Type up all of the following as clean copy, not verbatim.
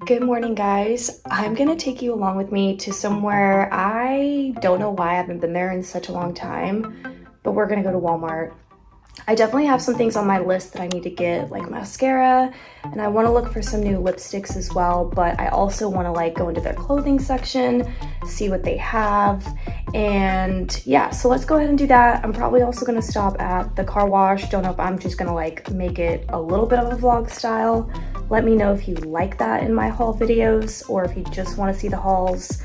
Good morning, guys. I'm gonna take you along with me to somewhere I don't know why I haven't been there in such a long time, but we're gonna go to Walmart. I definitely have some things on my list that I need to get, like mascara, and I want to look for some new lipsticks as well, but I also want to like go into their clothing section, see what they have, and yeah, so let's go ahead and do that. I'm probably also going to stop at the car wash. Don't know if I'm just going to like make it a little bit of a vlog style. Let me know if you like that in my haul videos or if you just want to see the hauls,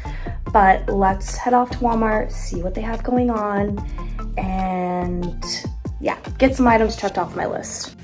but let's head off to Walmart, see what they have going on, and yeah, get some items checked off my list.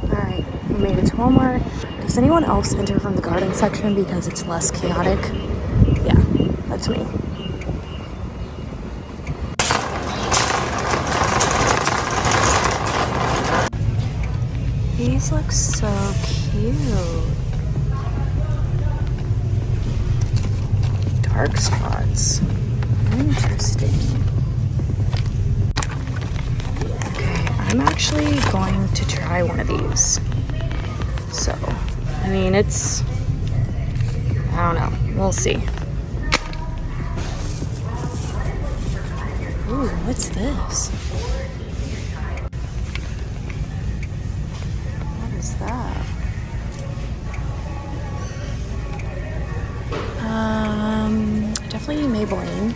Alright, we made it to Walmart. Does anyone else enter from the garden section because it's less chaotic? Yeah, that's me. These look so cute. Dark spots. Interesting. I'm actually going to try one of these. So, I mean, I don't know. We'll see. Ooh, what's this? What is that? Definitely Maybelline.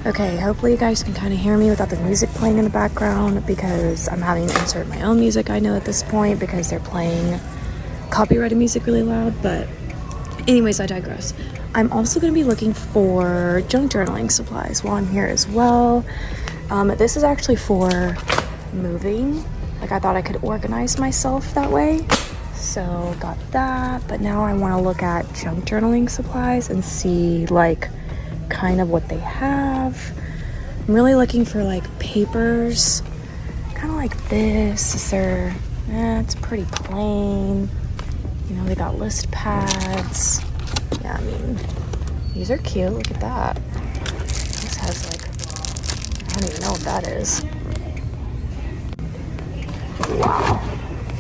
Okay, hopefully you guys can kind of hear me without the music playing in the background because I'm having to insert my own music, I know, at this point because they're playing copyrighted music really loud, but anyways, I digress. I'm also going to be looking for junk journaling supplies while I'm here as well. This is actually for moving. Like, I thought I could organize myself that way, so got that, but now I want to look at junk journaling supplies and see like kind of what they have. I'm really looking for like papers, kind of like this. It's pretty plain. You know, they got list pads. Yeah, I mean, these are cute. Look at that. This has like, I don't even know what that is. Wow.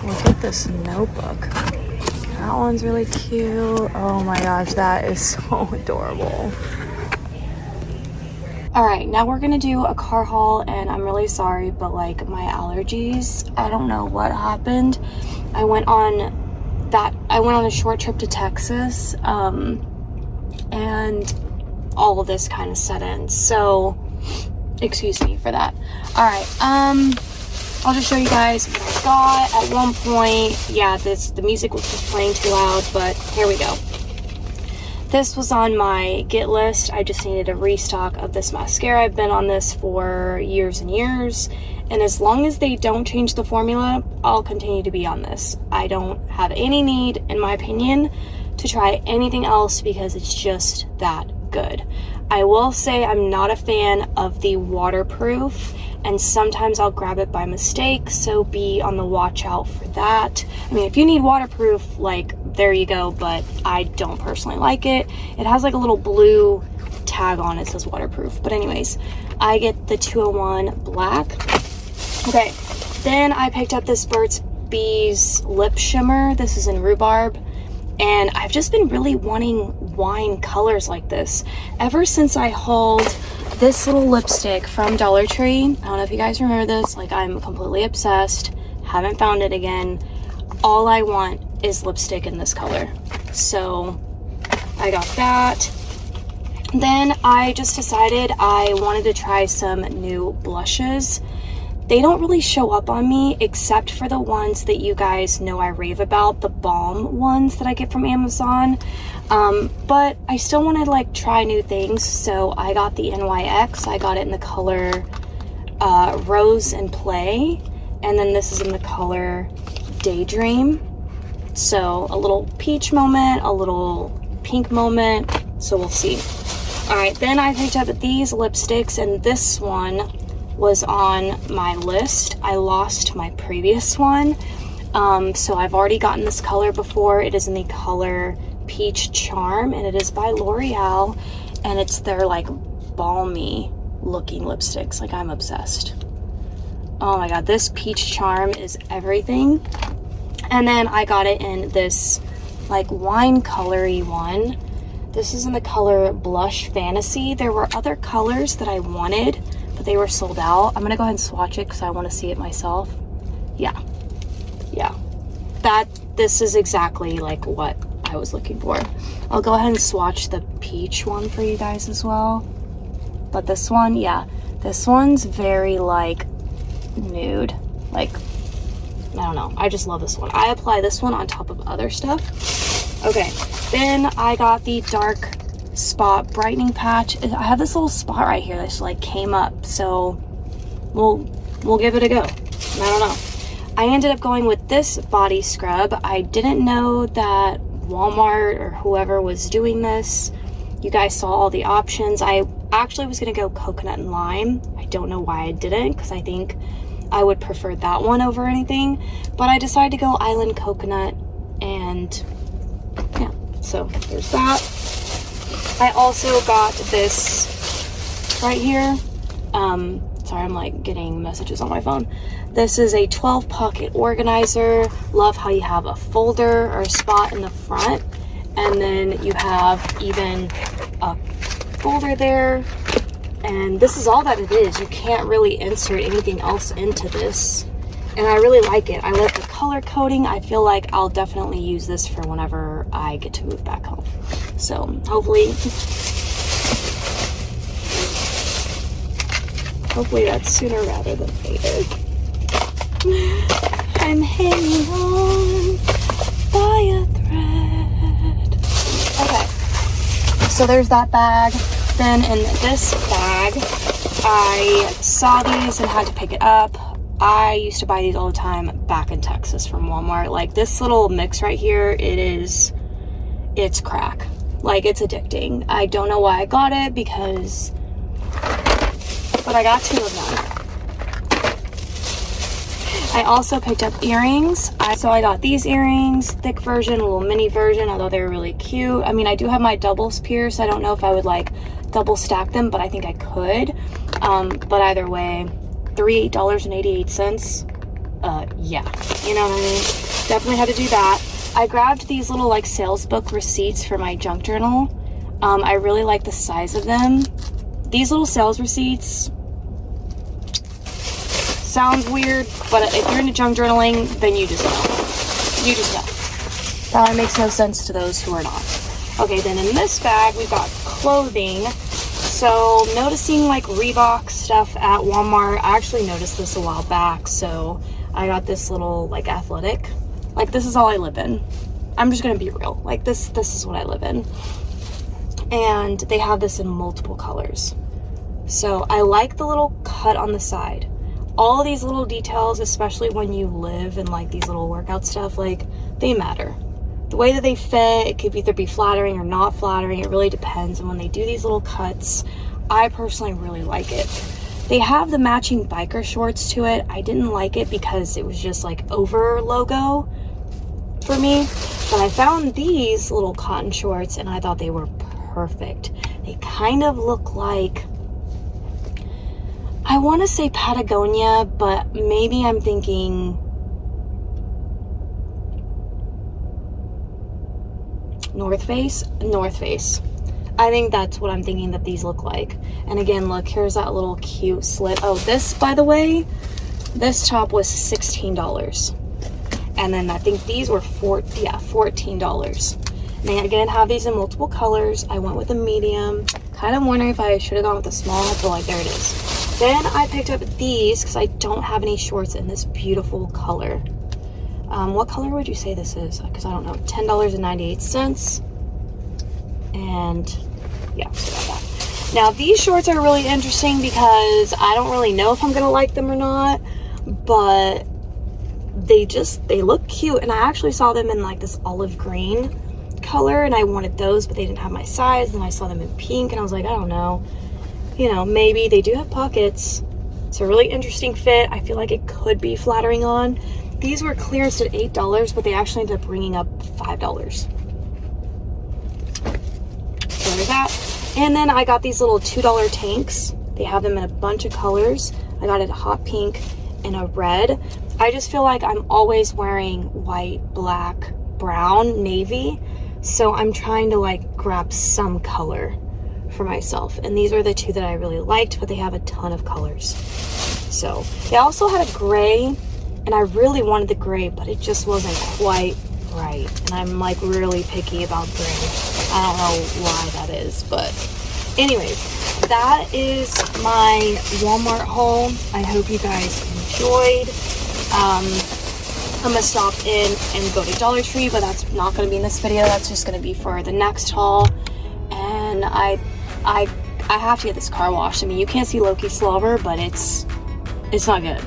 Look at this notebook. That one's really cute. Oh my gosh, that is so adorable. All right, now we're gonna do a car haul, and I'm really sorry, but like my allergies, I don't know what happened. I went on a short trip to Texas, and all of this kind of set in. So, excuse me for that. All right, I'll just show you guys what I got. At one point, yeah, the music was just playing too loud, but here we go. This was on my get list. I just needed a restock of this mascara. I've been on this for years and years, and as long as they don't change the formula, I'll continue to be on this. I don't have any need, in my opinion, to try anything else because it's just that good. I will say I'm not a fan of the waterproof, and sometimes I'll grab it by mistake, so be on the watch out for that. I mean, if you need waterproof, like, there you go, but I don't personally like it. It has like a little blue tag on it, says waterproof. But anyways, I get the 201 black. Okay, then I picked up this Burt's Bees lip shimmer. This is in rhubarb, and I've just been really wanting wine colors like this ever since I hauled this little lipstick from Dollar Tree. I don't know if you guys remember this. Like, I'm completely obsessed. Haven't found it again. All I want is lipstick in this color, so I got that. Then I just decided I wanted to try some new blushes. They don't really show up on me except for the ones that you guys know I rave about, the balm ones that I get from Amazon. But I still want to like try new things, so I got the NYX. I got it in the color Rose and Play, and then this is in the color Daydream. So a little peach moment, a little pink moment, so we'll see. All right, then I picked up these lipsticks, and this one was on my list. I lost my previous one, so I've already gotten this color before. It is in the color Peach Charm, and it is by L'Oreal, and it's their like balmy looking lipsticks. Like, I'm obsessed. Oh my god, this Peach Charm is everything. And then I got it in this like wine colory one. This is in the color Blush Fantasy. There were other colors that I wanted, but they were sold out. I'm gonna go ahead and swatch it because I want to see it myself. Yeah, this is exactly like what I was looking for. I'll go ahead and swatch the peach one for you guys as well. But this one, yeah, this one's very like nude. Like, I don't know, I just love this one. I apply this one on top of other stuff. Okay, then I got the dark spot brightening patch. I have this little spot right here that just like came up, so we'll give it a go. I don't know. I ended up going with this body scrub. I didn't know that Walmart or whoever was doing this. You guys saw all the options. I actually was gonna go coconut and lime. I don't know why I didn't, because I think I would prefer that one over anything, but I decided to go island coconut, and yeah, so there's that. I also got this right here. Sorry, I'm like getting messages on my phone. This is a 12 pocket organizer. Love how you have a folder or a spot in the front, and then you have even a folder there. And this is all that it is. You can't really insert anything else into this. And I really like it. I like the color coding. I feel like I'll definitely use this for whenever I get to move back home. So hopefully that's sooner rather than later. I'm hanging on by a thread. Okay, so there's that bag. Then in this bag, I saw these and had to pick it up. I used to buy these all the time back in Texas from Walmart. Like, this little mix right here, it's crack. Like, it's addicting. I don't know why I got it, but I got 2 of them. I also picked up earrings. So I got these earrings, thick version, a little mini version, although they're really cute. I mean, I do have my doubles pierced. I don't know if I would like double stack them, but I think I could. But either way, $3.88. Yeah, you know what I mean? Definitely had to do that. I grabbed these little like sales book receipts for my junk journal. I really like the size of them. These little sales receipts sounds weird, but if you're into junk journaling, then you just know. You just know. Probably makes no sense to those who are not. Okay, then in this bag, we've got clothing. So noticing like Reebok stuff at Walmart, I actually noticed this a while back, so I got this little like athletic. Like, this is all I live in. I'm just gonna be real. Like, this is what I live in. and they have this in multiple colors. So I like the little cut on the side. All of these little details, especially when you live in like these little workout stuff, like they matter. The way that they fit, it could either be flattering or not flattering. It really depends. And when they do these little cuts, I personally really like it. They have the matching biker shorts to it. I didn't like it because it was just like over logo for me. But I found these little cotton shorts and I thought they were perfect. They kind of look like, I want to say Patagonia, but maybe I'm thinking North Face. I think that's what I'm thinking that these look like. And again, look, here's that little cute slit. Oh, this, by the way, this top was $16. And then I think these were $14. And they again have these in multiple colors. I went with a medium. Kind of wondering if I should have gone with a small, but like there it is. Then I picked up these because I don't have any shorts in this beautiful color. What color would you say this is? Because I don't know. $10.98. And yeah, so about that. Now these shorts are really interesting because I don't really know if I'm gonna like them or not, but they look cute. And I actually saw them in like this olive green color and I wanted those, but they didn't have my size. And I saw them in pink and I was like, I don't know, you know, maybe. They do have pockets. It's a really interesting fit. I feel like it could be flattering on. These were clearanced at $8, but they actually ended up bringing up $5. So there's that. And then I got these little $2 tanks. They have them in a bunch of colors. I got it a hot pink and a red. I just feel like I'm always wearing white, black, brown, navy. So I'm trying to like grab some color for myself. And these are the two that I really liked, but they have a ton of colors. So they also had a gray, and I really wanted the gray, but it just wasn't quite right. And I'm like really picky about gray. I don't know why that is, but anyways, that is my Walmart haul. I hope you guys enjoyed. I'm gonna stop in and go to Dollar Tree, but that's not gonna be in this video. That's just gonna be for the next haul. And I have to get this car washed. I mean, you can't see Loki's slobber, but it's not good.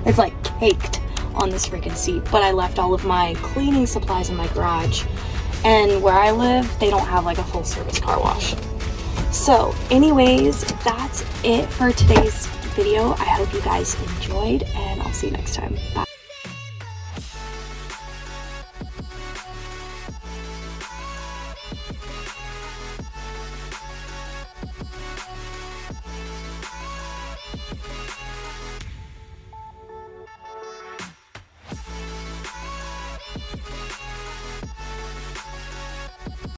It's like caked on this freaking seat. But I left all of my cleaning supplies in my garage, and where I live, they don't have like a full service car wash. So anyways, that's it for today's video. I hope you guys enjoyed, and I'll see you next time. Bye.